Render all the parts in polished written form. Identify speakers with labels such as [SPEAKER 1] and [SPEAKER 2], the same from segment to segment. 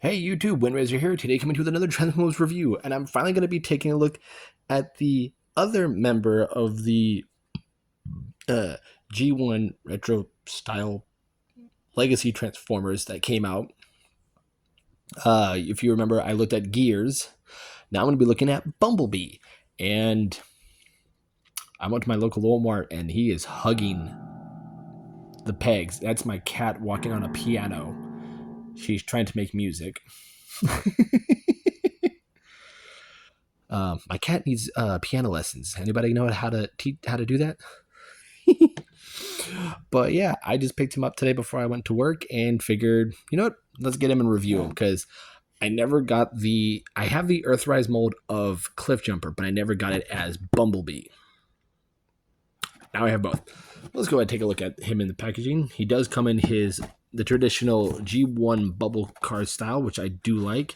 [SPEAKER 1] Hey YouTube, Windraiser here. Today coming to with another Transformers review, and I'm finally going to be taking a look at the other member of the uh, G1 retro style legacy Transformers that came out. If you remember, I looked at Gears. Now I'm going to be looking at Bumblebee, and I went to my local Walmart, and he is hugging the pegs. That's my cat walking on a piano. She's trying to make music. My cat needs piano lessons. Anybody know how to how to do that? But yeah, I just picked him up today before I went to work and figured, you know what? Let's get him and review him because I never got the. I have the Earthrise mold of Cliff Jumper, but I never got it as Bumblebee. Now I have both. Let's go ahead and take a look at him in the packaging. He does come in the traditional G1 bubble card style, which I do like.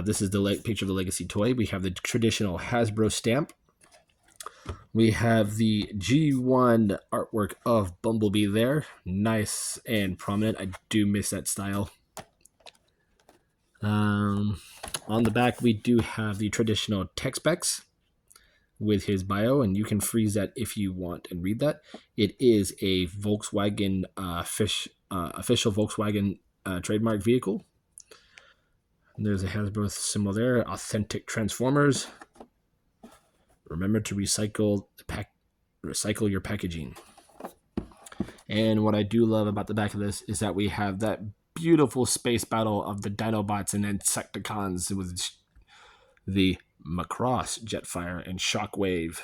[SPEAKER 1] This is the picture of the Legacy toy. We have the traditional Hasbro stamp. We have the G1 artwork of Bumblebee there. Nice and prominent. I do miss that style. On the back, we do have the traditional tech specs with his bio, and you can freeze that if you want and read that. It is a Volkswagen official Volkswagen trademark vehicle. There's a Hasbro symbol there. Authentic Transformers. Remember to recycle your packaging. And what I do love about the back of this is that we have that beautiful space battle of the Dinobots and Insecticons with the Macross, Jetfire, and Shockwave.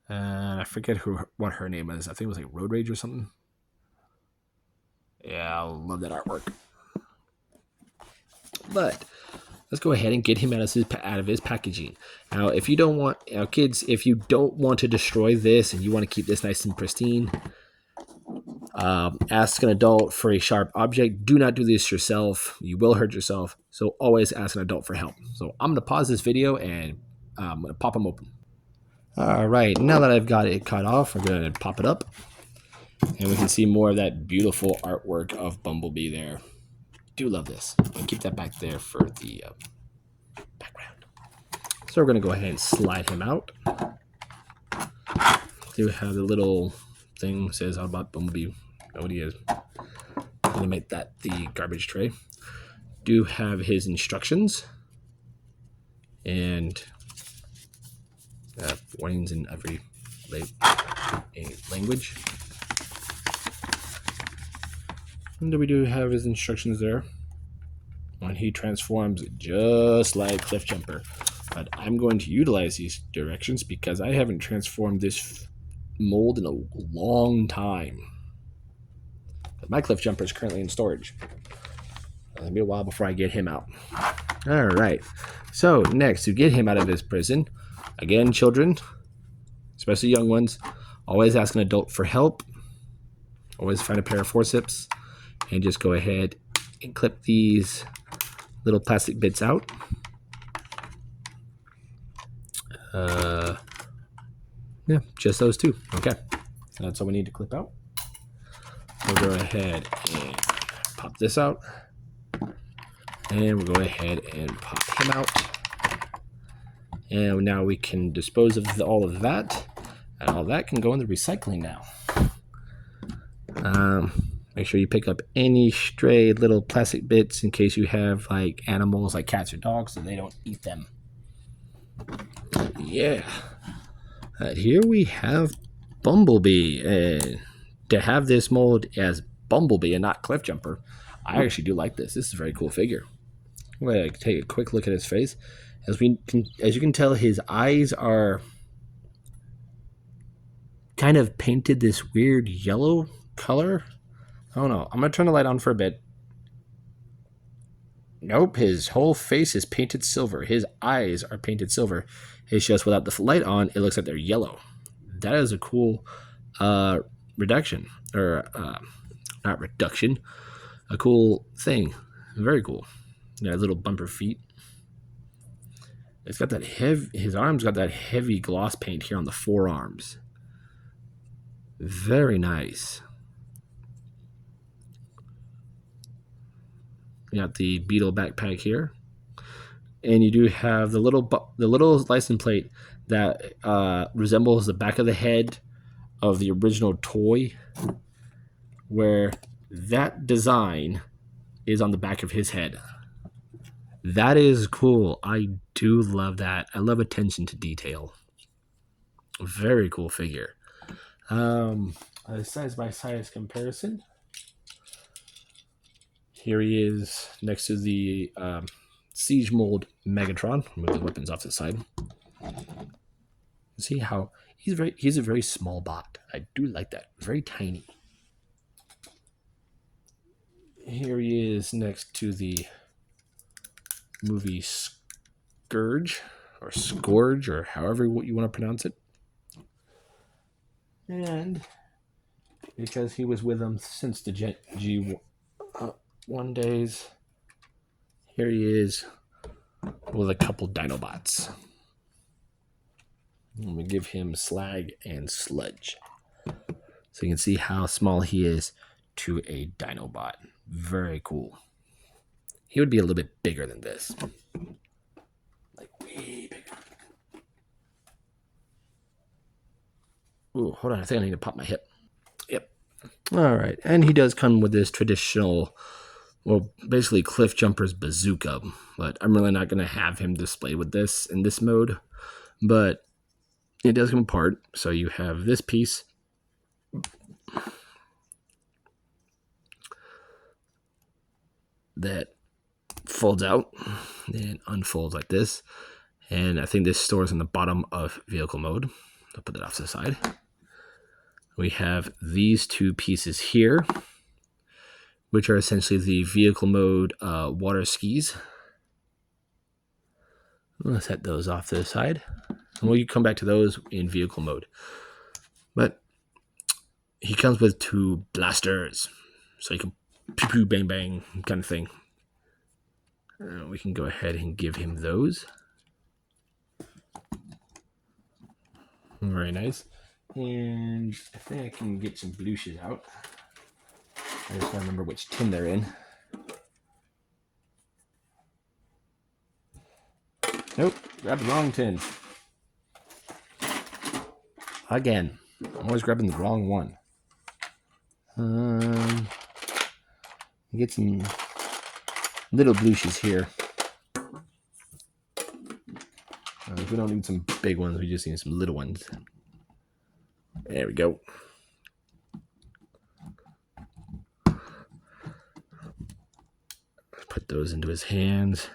[SPEAKER 1] And I forget what her name is. I think it was like Road Rage or something. Yeah, I love that artwork. But let's go ahead and get him out of his packaging. Now, if you don't want, kids, if you don't want to destroy this and you want to keep this nice and pristine, ask an adult for a sharp object. Do not do this yourself. You will hurt yourself. So always ask an adult for help. So I'm going to pause this video and I'm going to pop them open. All right, now that I've got it cut off, we're going to pop it up. And we can see more of that beautiful artwork of Bumblebee there. Do love this. I'll keep that back there for the background. So we're going to go ahead and slide him out. Do have the little thing that says all about Bumblebee. Know what he is. I'm going to make that the garbage tray. Do have his instructions and warnings in every language. And we do have his instructions there when he transforms just like Cliff Jumper. But I'm going to utilize these directions because I haven't transformed this mold in a long time. But my Cliff Jumper is currently in storage. It'll be a while before I get him out. All right. So next, to get him out of his prison, again, children, especially young ones, always ask an adult for help. Always find a pair of forceps. And just go ahead and clip these little plastic bits out. Yeah, just those two. Okay, that's all we need to clip out. We'll go ahead and pop this out. And we'll go ahead and pop him out. And now we can dispose of all of that. And all that can go in the recycling now. Make sure you pick up any stray little plastic bits in case you have like animals like cats or dogs so they don't eat them. Yeah. Here we have Bumblebee. And to have this mold as Bumblebee and not Cliff Jumper, I actually do like this. This is a very cool figure. I'm going to take a quick look at his face. As you can tell, his eyes are kind of painted this weird yellow color. I don't know. I'm going to turn the light on for a bit. Nope, his whole face is painted silver. His eyes are painted silver. It's just without the light on, it looks like they're yellow. That is a cool reduction. Or, not reduction. A cool thing. Very cool. Yeah, little bumper feet. It's got that his arms got that heavy gloss paint here on the forearms. Very nice. You got the Beetle backpack here, and you do have the little license plate that resembles the back of the head of the original toy, where that design is on the back of his head. That is cool. I do love that. I love attention to detail. Very cool figure. A size by size comparison. Here he is next to the Siege Mold Megatron. Move the weapons off to the side. See how he's a very small bot. I do like that. Very tiny. Here he is next to the movie Scourge or however you want to pronounce it. And because he was with them since the G1 days, here he is with a couple Dinobots. I'm going to give him Slag and Sludge. So you can see how small he is to a Dinobot. Very cool. He would be a little bit bigger than this. Like way bigger. Ooh, hold on. I think I need to pop my hip. Yep. All right. And he does come with this traditional, well, basically Cliff Jumper's bazooka. But I'm really not going to have him displayed with this in this mode. But it does come apart. So you have this piece. That folds out and unfolds like this. And I think this stores on the bottom of vehicle mode. I'll put that off to the side. We have these two pieces here, which are essentially the vehicle mode water skis. Let's set those off to the side. And we'll come back to those in vehicle mode. But he comes with two blasters. So you can pew pew bang bang kind of thing. We can go ahead and give him those. Very nice. And I think I can get some bluches out. I just gotta remember which tin they're in. Nope, grabbed the wrong tin. Again, I'm always grabbing the wrong one. Get some little bluches here. We don't need some big ones, we just need some little ones. There we go. Put those into his hands.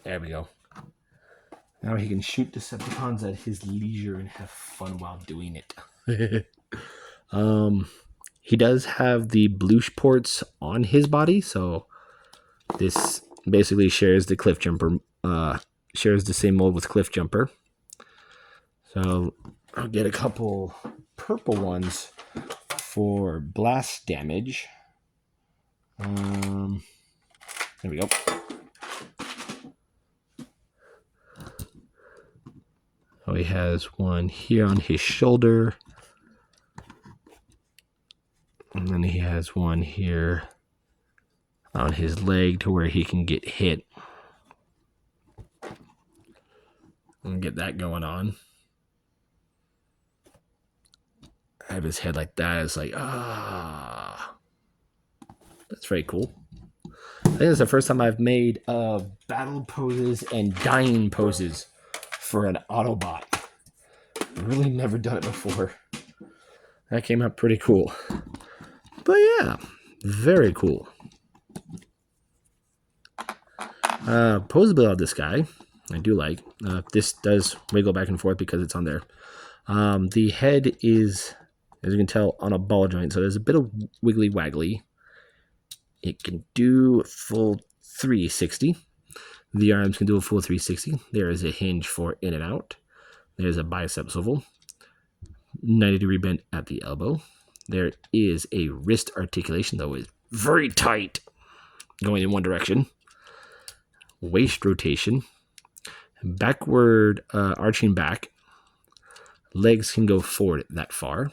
[SPEAKER 1] There we go. Now he can shoot Decepticons at his leisure and have fun while doing it. He does have the blush ports on his body, so this basically shares the Cliff Jumper, shares the same mold with Cliff Jumper. So I'll get a couple purple ones for blast damage. There we go. So he has one here on his shoulder. And then he has one here on his leg to where he can get hit. And get that going on. Have his head like that. It's like, ah. That's very cool. I think it's the first time I've made battle poses and dying poses for an Autobot. Really never done it before. That came out pretty cool. But yeah, very cool. Posability of this guy, I do like. This does wiggle back and forth because it's on there. The head is, as you can tell, on a ball joint, so there's a bit of wiggly waggly. It can do full 360. The arms can do a full 360. There is a hinge for in and out. There's a bicep swivel. 90-degree bend at the elbow. There is a wrist articulation, though it's very tight, going in one direction. Waist rotation. backward arching back. Legs can go forward that far.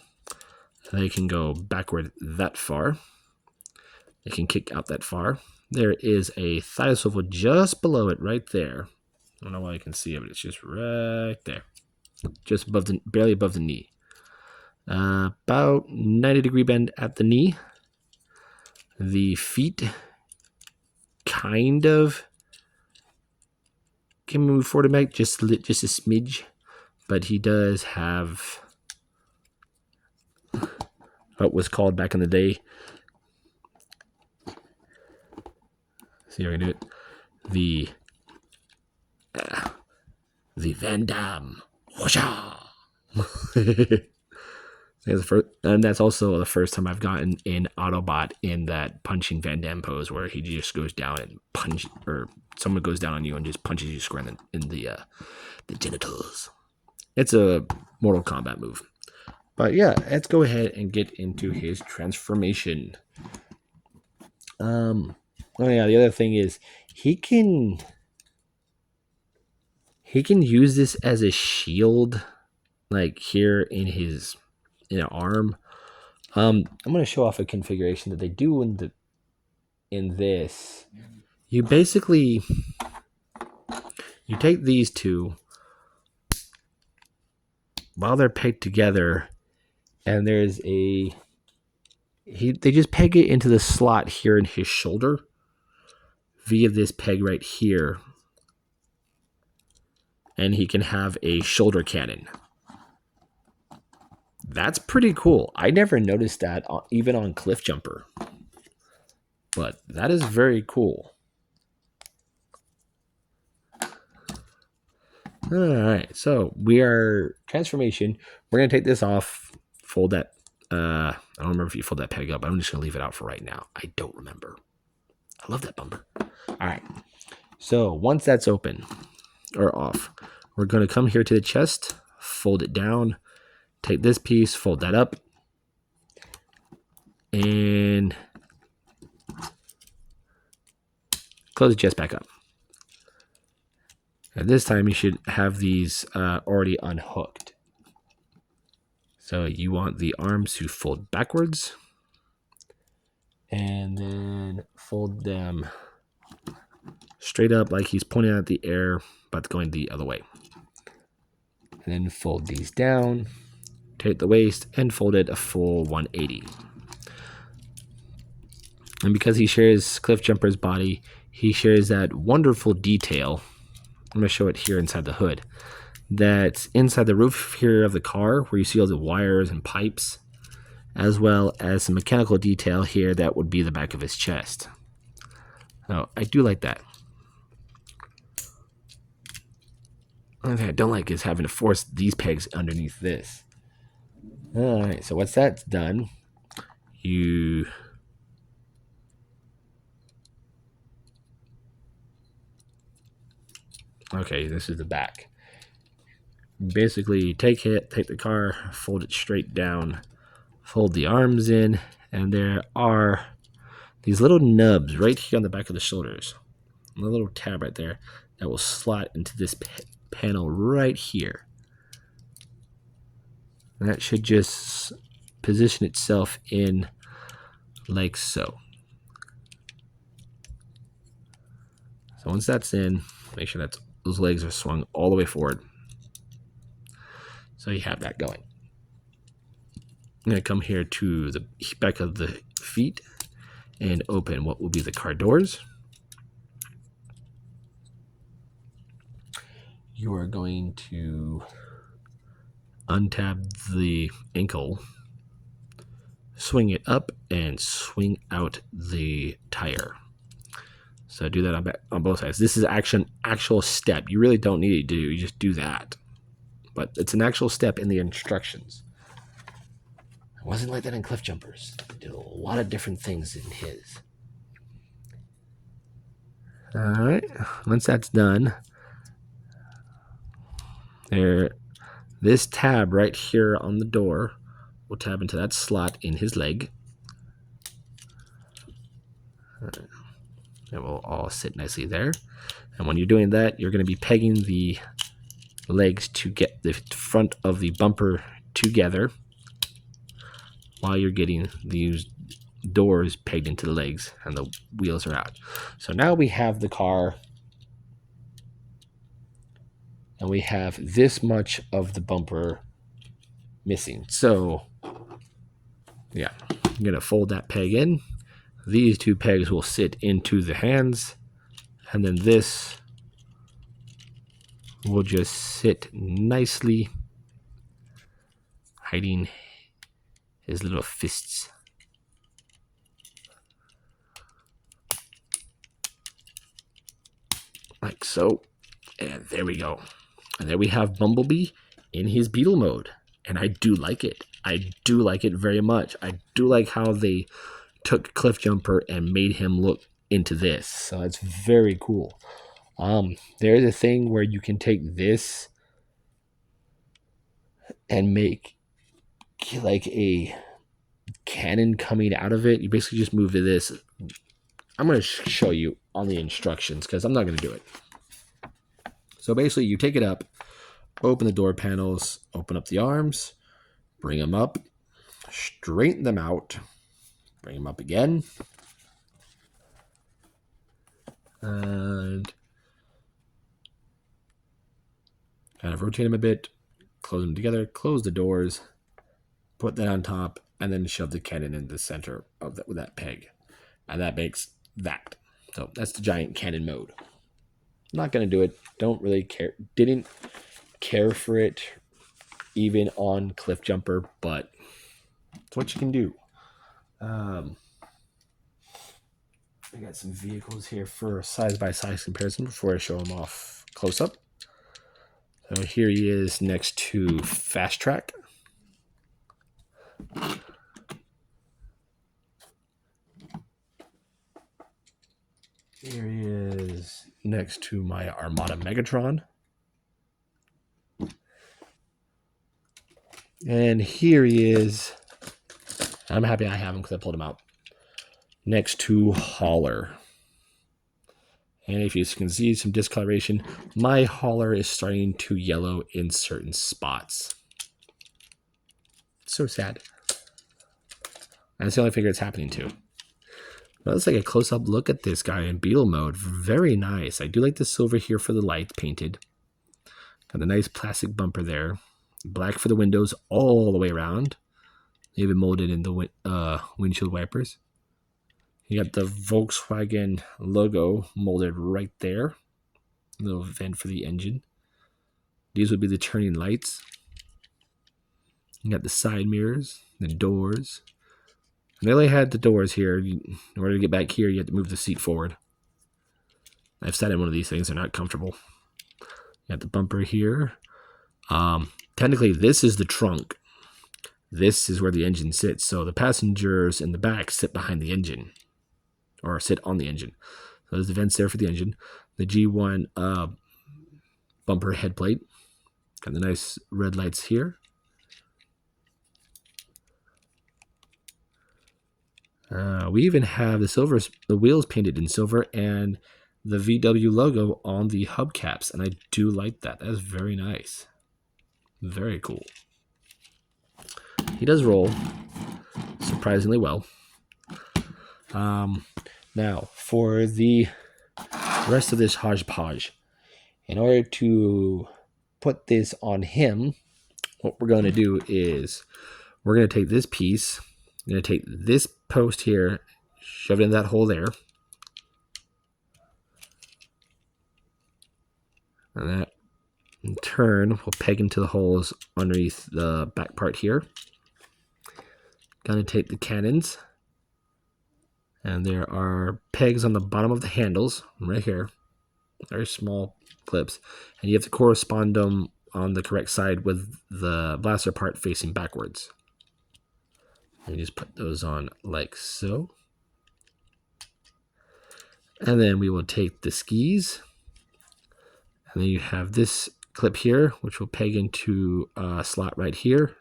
[SPEAKER 1] They can go backward that far. They can kick out that far. There is a thigh swivel just below it right there. I don't know why you can see it, but it's just right there. Just above barely above the knee. About 90-degree bend at the knee. The feet kind of can move forward and back just a smidge, but he does have what was called back in the day. See if I can do it. The Van Damme. And that's also the first time I've gotten an Autobot in that punching Van Damme pose where he just goes down and punch, or someone goes down on you and just punches you square in the genitals. It's a Mortal Kombat move. But yeah, let's go ahead and get into his transformation. Oh yeah, the other thing is he can use this as a shield, like here in his arm. I'm going to show off a configuration that they do in this. You basically take these two while they're pegged together, and there's they just peg it into the slot here in his shoulder via this peg right here, and he can have a shoulder cannon. That's pretty cool. I never noticed that even on Cliff Jumper, but that is very cool. All right, so we are transformation. We're gonna take this off, fold that. I don't remember if you fold that peg up. I'm just gonna leave it out for right now. I don't remember. I love that bumper. All right, so once that's open or off, we're gonna come here to the chest, fold it down. Take this piece, fold that up, and close the chest back up. At this time, you should have these already unhooked. So you want the arms to fold backwards, and then fold them straight up like he's pointing at the air, but going the other way. And then fold these down. Take the waist and fold it a full 180. And because he shares Cliff Jumper's body, he shares that wonderful detail. I'm going to show it here inside the hood. That's inside the roof here of the car, where you see all the wires and pipes, as well as some mechanical detail here that would be the back of his chest. So I do like that. One thing I don't like is having to force these pegs underneath this. All right, so once that's done, okay, this is the back. Basically, take the car, fold it straight down, fold the arms in, and there are these little nubs right here on the back of the shoulders. A little tab right there that will slot into this panel right here. And that should just position itself in like so. So once that's in, make sure that those legs are swung all the way forward. So you have that going. I'm going to come here to the back of the feet and open what will be the car doors. You are going to untab the ankle, swing it up, and swing out the tire. So do that on both sides. This is actual step. You really don't need to do. You just do that. But it's an actual step in the instructions. It wasn't like that in Cliff Jumpers. They did a lot of different things in his. All right. Once that's done, this tab right here on the door will tab into that slot in his leg. It will all sit nicely there. And when you're doing that, you're going to be pegging the legs to get the front of the bumper together while you're getting these doors pegged into the legs and the wheels are out. So now we have the car and we have this much of the bumper missing. So yeah, I'm going to fold that peg in. These two pegs will sit into the hands, and then this will just sit nicely, hiding his little fists. Like so. And there we go. And there we have Bumblebee in his beetle mode. And I do like it. I do like it very much. I do like how they took Cliff Jumper and made him look into this. So it's very cool. There's a thing where you can take this and make like a cannon coming out of it. You basically just move to this. I'm going to show you on the instructions because I'm not going to do it. So basically you take it up, open the door panels, open up the arms, bring them up, straighten them out, bring them up again, and kind of rotate them a bit, close them together, close the doors, put that on top, and then shove the cannon in the center of that with that peg. And that makes that. So that's the giant cannon mode. I'm not going to do it. Don't really care. Didn't care for it even on Cliff Jumper, but it's what you can do. I got some vehicles here for a side-by-side comparison before I show them off close up. So here he is next to Fast Track. Here he is next to my Armada Megatron. And here he is. I'm happy I have him because I pulled him out. Next to Hauler. And if you can see some discoloration, my Hauler is starting to yellow in certain spots. So sad. That's the only figure it's happening to. But let's take a close-up look at this guy in Beetle mode. Very nice. I do like the silver here for the lights painted. Got a nice plastic bumper there. Black for the windows all the way around. Even molded in the windshield wipers. You got the Volkswagen logo molded right there. A little vent for the engine. These would be the turning lights. You got the side mirrors, the doors. And they only had the doors here. In order to get back here, you have to move the seat forward. I've sat in one of these things. They're not comfortable. You got the bumper here. Technically, this is the trunk. This is where the engine sits. So the passengers in the back sit behind the engine. Or sit on the engine. So there's the vents there for the engine. The G1 bumper head plate. Got the nice red lights here. We even have the wheels painted in silver and the VW logo on the hubcaps. And I do like that. That is very nice. Very cool. He does roll surprisingly well. Now, for the rest of this hodgepodge, in order to put this on him, what we're going to do is we're going to take this piece, I'm going to take this post here, shove it in that hole there, and that in turn will peg into the holes underneath the back part here. Going to take the cannons. And there are pegs on the bottom of the handles, right here. Very small clips. And you have to correspond them on the correct side with the blaster part facing backwards. And you just put those on like so. And then we will take the skis. And then you have this clip here, which will peg into a slot right here.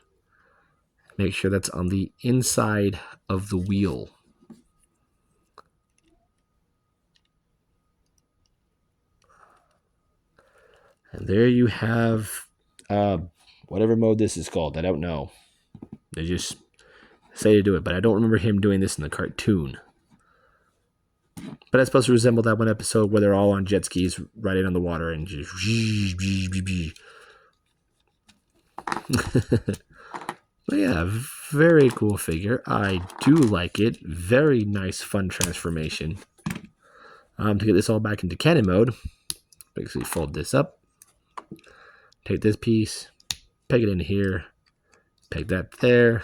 [SPEAKER 1] Make sure that's on the inside of the wheel. And there you have whatever mode this is called. I don't know. They just say to do it, but I don't remember him doing this in the cartoon. But it's supposed to resemble that one episode where they're all on jet skis riding on the water and just. But yeah, very cool figure. I do like it. Very nice, fun transformation. To get this all back into cannon mode, basically fold this up, take this piece, peg it in here, peg that there,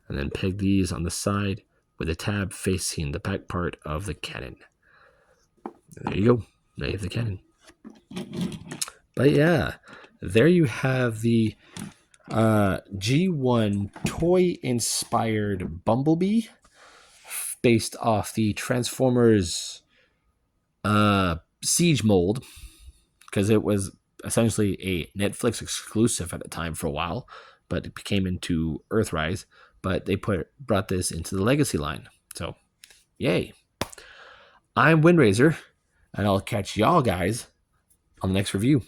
[SPEAKER 1] and then peg these on the side with a tab facing the back part of the cannon. There you go. Now you have the cannon. But yeah, there you have the G1 toy-inspired Bumblebee based off the Transformers Siege mold, because it was essentially a Netflix exclusive at the time for a while, but it came into Earthrise. But they brought this into the Legacy line. So, yay. I'm Windraiser, and I'll catch y'all guys on the next review.